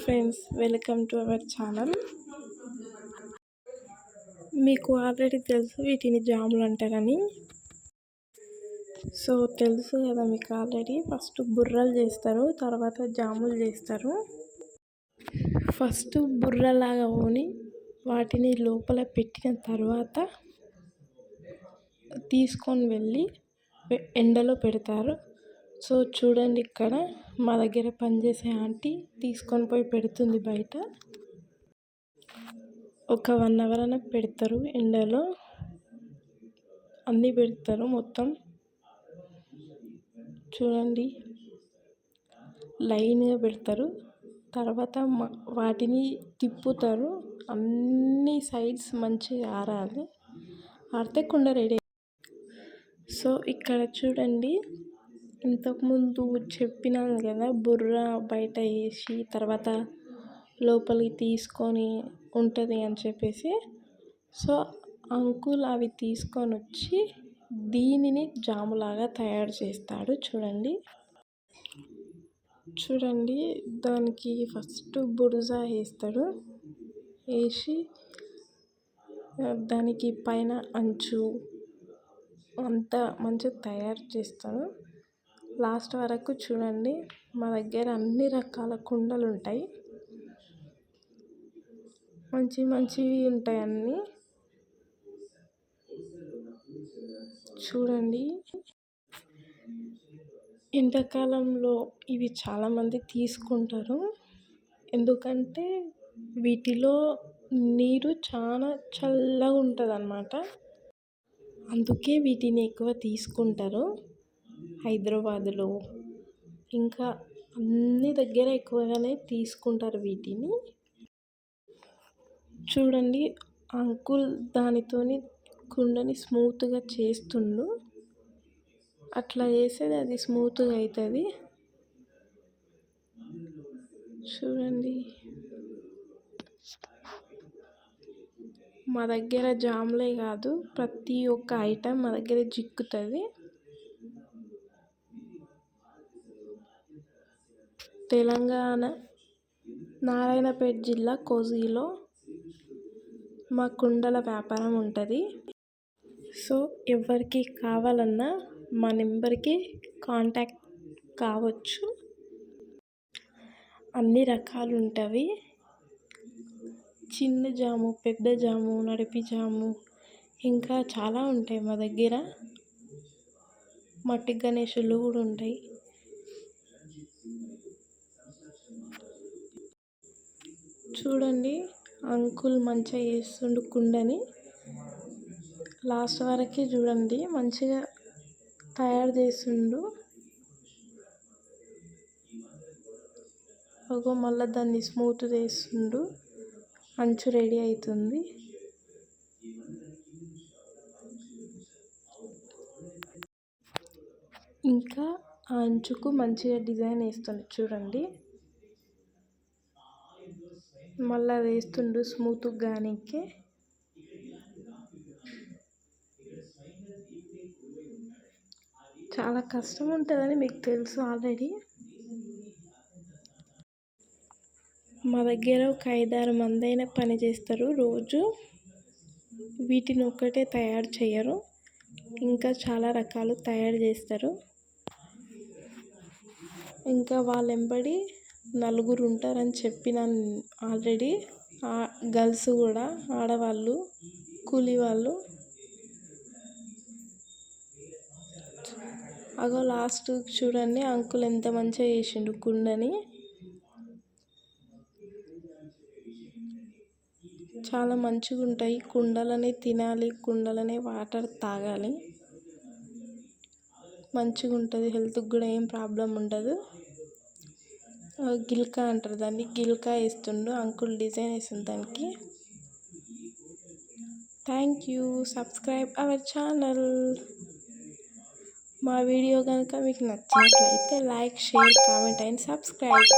Friends, welcome to our channel. మీకు already తెలుసు వీటిని జాములు అంటారని. సో తెలుసు కదా మీకు ఆల్రెడీ. ఫస్ట్ బుర్రలు చేస్తారు, తర్వాత జాములు చేస్తారు. ఫస్ట్ బుర్రలాగా ఊని వాటిని లోపల పెట్టిన తర్వాత తీసుకొని వెళ్ళి ఎండలో పెడతారు. సో చూడండి, ఇక్కడ మా దగ్గర పనిచేసే ఆంటీ తీసుకొని పోయి పెడుతుంది బయట. ఒక 1 అవర్ అయినా పెడతారు ఎండలో, అన్నీ పెడతారు మొత్తం. చూడండి, లైన్గా పెడతారు. తర్వాత వాటిని తిప్పుతారు. అన్ని సైడ్స్ మంచిగా ఆరాలి, ఆరితే కుండ రెడీ. సో ఇక్కడ చూడండి, ఇంతకుముందు చెప్పినాను కదా, బుర్ర బయట వేసి తర్వాత లోపలికి తీసుకొని ఉంటుంది అని చెప్పేసి. సో అంకుల్ అవి తీసుకొని వచ్చి దీనిని జాములాగా తయారు చేస్తాడు. చూడండి, దానికి ఫస్ట్ బురజ వేస్తాడు. వేసి దానికి పైన అంచు అంతా మంచిగా తయారు చేస్తాడు. లాస్ట్ వరకు చూడండి, మా దగ్గర అన్ని రకాల కుండలు ఉంటాయి, మంచివి ఉంటాయి అన్నీ. చూడండి, ఎండాకాలంలో ఇవి చాలామంది తీసుకుంటారు, ఎందుకంటే వీటిలో నీరు చాలా చల్లగా ఉంటుంది అన్నమాట. అందుకే వీటిని ఎక్కువ తీసుకుంటారు హైదరాబాదులో, ఇంకా అన్ని దగ్గర ఎక్కువగానే తీసుకుంటారు వీటిని. చూడండి, అంకుల్ దానితోని కుండని స్మూత్గా చేస్తుండు. అట్లా చేసేది అది స్మూత్గా అవుతుంది. చూడండి, మా దగ్గర జాములే కాదు, ప్రతి ఒక్క ఐటెం మా దగ్గర జిక్కుతుంది. తెలంగాణ నారాయణపేట జిల్లా కోసిగిలో మా కుండల వ్యాపారం ఉంటుంది. సో ఎవరికి కావాలన్నా మా నెంబర్కి కాంటాక్ట్ కావచ్చు. అన్ని రకాలు ఉంటాయి, చిన్న జాము, పెద్ద జాము, నడిపి జాము, ఇంకా చాలా ఉంటాయి మా దగ్గర. మట్టి గణేషులు కూడా ఉంటాయి. చూడండి, అంకుల్ మంచిగా చేస్తుండు కుండని. లాస్ట్ వరకు చూడండి, మంచిగా తయారు చేస్తుండు. మళ్ళీ దాన్ని స్మూత్ చేస్తుండు, అంచు రెడీ అవుతుంది. ఇంకా ఆ అంచుకు మంచిగా డిజైన్ వేస్తుంది. చూడండి, మళ్ళీ వేస్తుండు స్మూత్గా గానికి. చాలా కష్టం ఉంటుందని మీకు తెలుసు ఆల్రెడీ. మా దగ్గర ఒక 5-6 మంది అయినా పని చేస్తారు రోజు. వీటిని ఒక్కటే తయారు చేయరు, ఇంకా చాలా రకాలు తయారు చేస్తారు. ఇంకా వాళ్ళెంబడి 4 ఉంటారని చెప్పినాను ఆల్రెడీ. గర్ల్స్ కూడా, ఆడవాళ్ళు, కూలీ వాళ్ళు. లాస్ట్ చూడండి, అంకుల్ ఎంత మంచిగా చేసిండు కుండని. చాలా మంచిగా ఉంటాయి. కుండలనే తినాలి, కుండలనే వాటర్ తాగాలి, మంచిగా ఉంటుంది. హెల్త్కి కూడా ఏం ప్రాబ్లం ఉండదు. గిల్కా అంటారు దాన్ని, గిల్కా వేస్తుండు అంకుల్, డిజైన్ వేస్తుంది దానికి. Thank you. Subscribe our channel. మా వీడియో కనుక మీకు నచ్చినట్లయితే like, share, comment and subscribe.